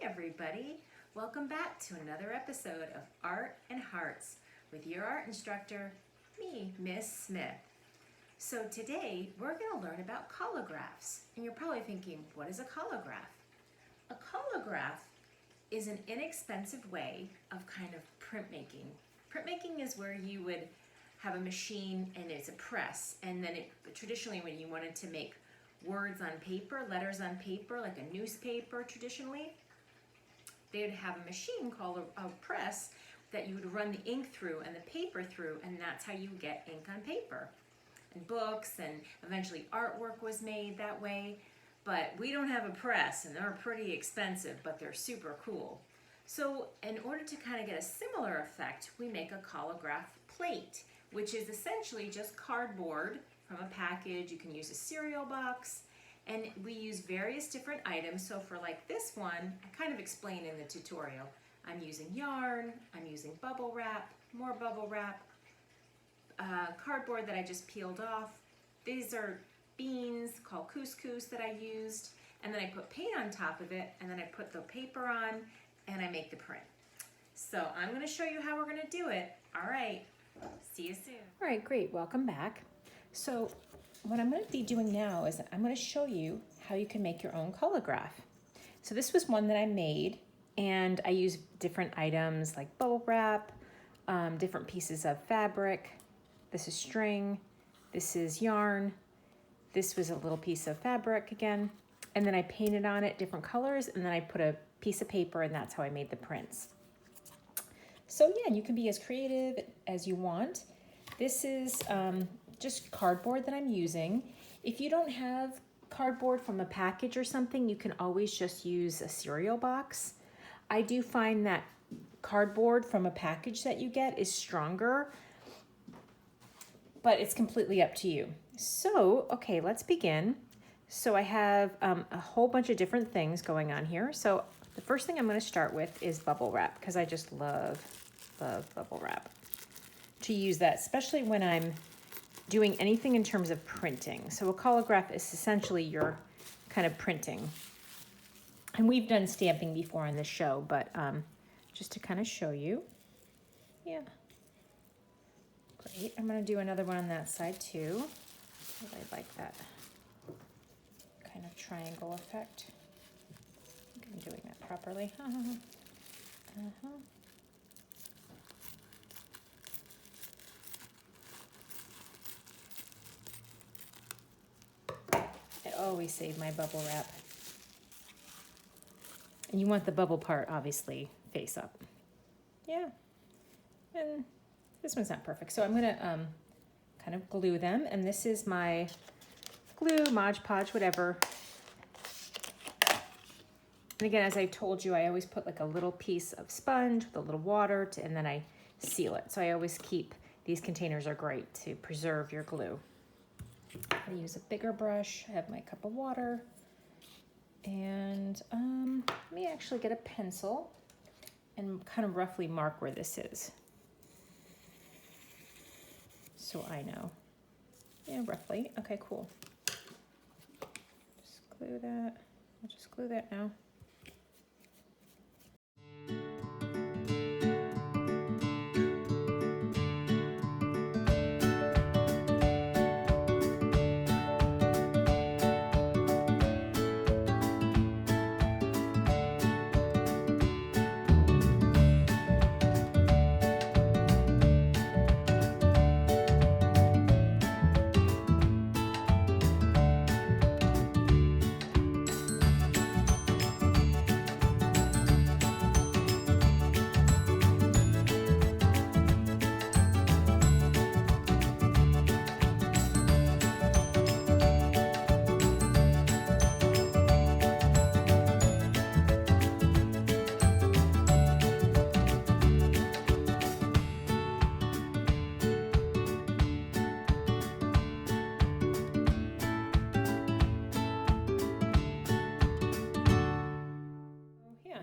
everybody. Welcome back to another episode of Art and Hearts with your art instructor, me, Miss Smith. So today we're going to learn about collographs. And you're probably thinking, what is a collograph? A collograph is an inexpensive way of kind of printmaking. Printmaking is where you would have a machine and it's a press, and then traditionally when you wanted to make words on paper, letters on paper, like a newspaper traditionally, they would have a machine called a press that you would run the ink through and the paper through, and that's how you get ink on paper. And books, and eventually artwork was made that way. But we don't have a press, and they're pretty expensive, but they're super cool. So in order to kind of get a similar effect, we make a collograph plate, which is essentially just cardboard from a package. You can use a cereal box, and we use various different items. So for like this one, I kind of explain in the tutorial. I'm using yarn, I'm using bubble wrap, more bubble wrap, cardboard that I just peeled off. These are beans called couscous that I used, and then I put paint on top of it, and then I put the paper on, and I make the print. So I'm going to show you how we're going to do it. All right, see you soon. All right, great, welcome back. So what I'm going to be doing now is I'm going to show you how you can make your own collograph. So this was one that I made, and I used different items like bubble wrap, different pieces of fabric. This is string, this is yarn, this was a little piece of fabric again, and then I painted on it different colors, and then I put a piece of paper, and that's how I made the prints. So yeah, you can be as creative as you want. This is just cardboard that I'm using. If you don't have cardboard from a package or something, you can always just use a cereal box. I do find that cardboard from a package that you get is stronger, but it's completely up to you. So, okay, let's begin. So I have a whole bunch of different things going on here. So the first thing I'm going to start with is bubble wrap, because I just love bubble wrap. To use that, especially when I'm doing anything in terms of printing. So a collograph is essentially your kind of printing. And we've done stamping before on this show, but just to kind of show you. Yeah. Great. I'm going to do another one on that side too. I like that kind of triangle effect. I think I'm doing that properly. I always save my bubble wrap. And you want the bubble part obviously face up. Yeah. And this one's not perfect. So I'm going to kind of glue them. And this is my glue, Mod Podge, whatever. And again, as I told you, I always put like a little piece of sponge with a little water and then I seal it. So I always keep, these containers are great to preserve your glue. I use a bigger brush. I have my cup of water. And let me actually get a pencil and kind of roughly mark where this is, so I know. Yeah, roughly. Okay, cool. Just glue that. I'll just glue that now.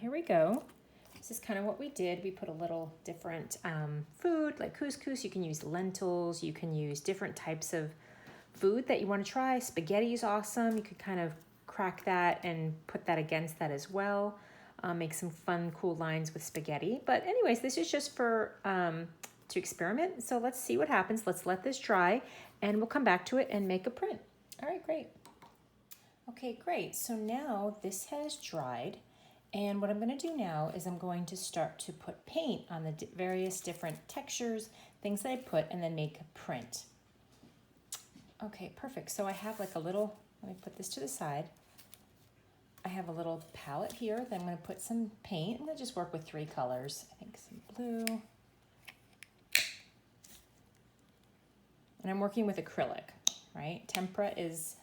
Here we go. This is kind of what we did. We put a little different food like couscous. You can use lentils. You can use different types of food that you want to try. Spaghetti is awesome. You could kind of crack that and put that against that as well. make some fun, cool lines with spaghetti. But anyways, this is just for to experiment. So let's see what happens. Let's let this dry and we'll come back to it and make a print. All right, great. Okay, great. So now this has dried. And what I'm going to do now is I'm going to start to put paint on the various different textures, things that I put, and then make a print. Okay, perfect. So I have like a little, let me put this to the side. I have a little palette here that I'm going to put some paint. I'm going to just work with 3 colors. I think some blue. And I'm working with acrylic, right? Tempera is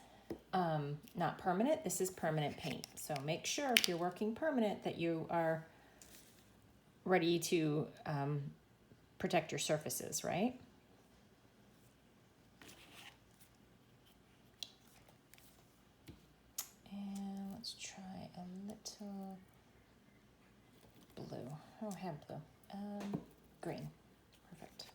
not permanent. This is permanent paint. So make sure if you're working permanent that you are ready to protect your surfaces, right? And let's try a little blue. Oh, I have blue. Green. Perfect.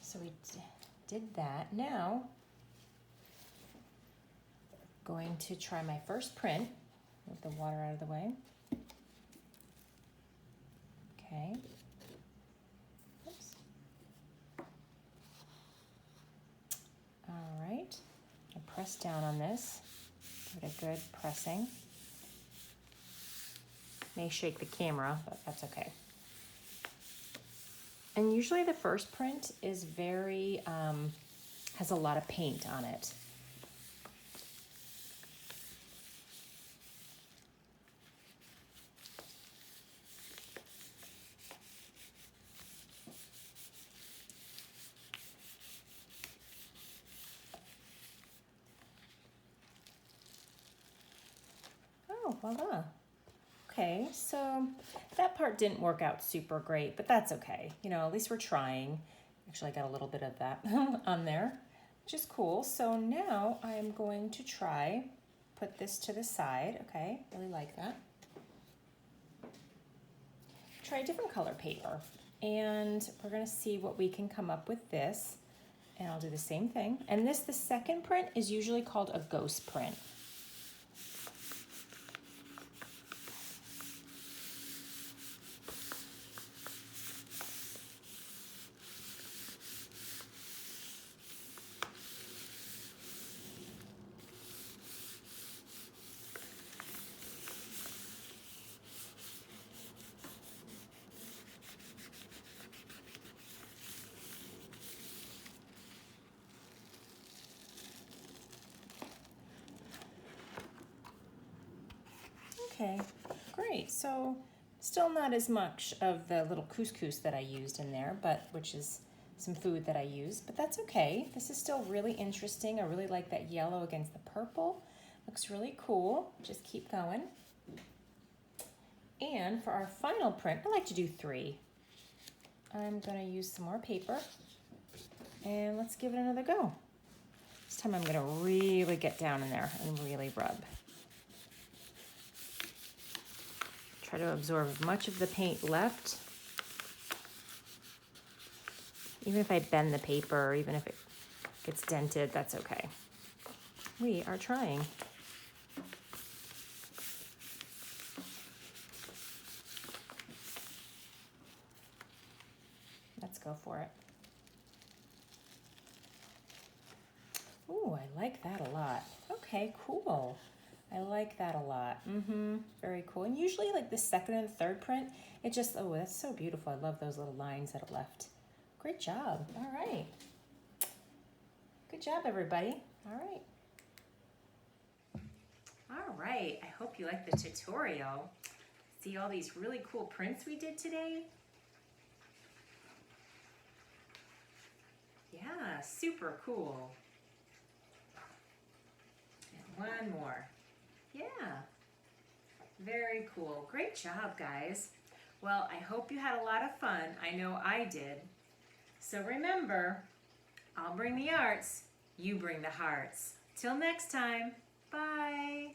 So we did that. Now, going to try my first print. Move the water out of the way. Okay. Oops. All right. I press down on this. Give it a good pressing. May shake the camera, but that's okay. And usually the first print is very, has a lot of paint on it. Oh, voila. Okay, so that part didn't work out super great, but that's okay. You know, at least we're trying. Actually, I got a little bit of that on there, which is cool. So now I'm going to put this to the side. Okay, really like that. Try a different color paper, and we're gonna see what we can come up with this. And I'll do the same thing. And the second print is usually called a ghost print. Okay, great. So still not as much of the little couscous that I used in there, but which is some food that I used, but that's okay. This is still really interesting. I really like that yellow against the purple. Looks really cool. Just keep going. And for our final print, I like to do 3. I'm gonna use some more paper and let's give it another go. This time I'm gonna really get down in there and really rub. Try to absorb as much of the paint left. Even if I bend the paper, even if it gets dented, that's okay. We are trying. Let's go for it. Ooh, I I like that a lot. Okay, cool. I like that a lot. Very cool. And usually like the second and third print, it just, oh, that's so beautiful. I love those little lines that it left. Great job. All right. Good job, everybody. All right. All right. I hope you liked the tutorial. See all these really cool prints we did today? Yeah, super cool. And one more. Yeah, very cool. Great job, guys. Well, I hope you had a lot of fun. I know I did. So remember, I'll bring the arts, you bring the hearts. Till next time, bye.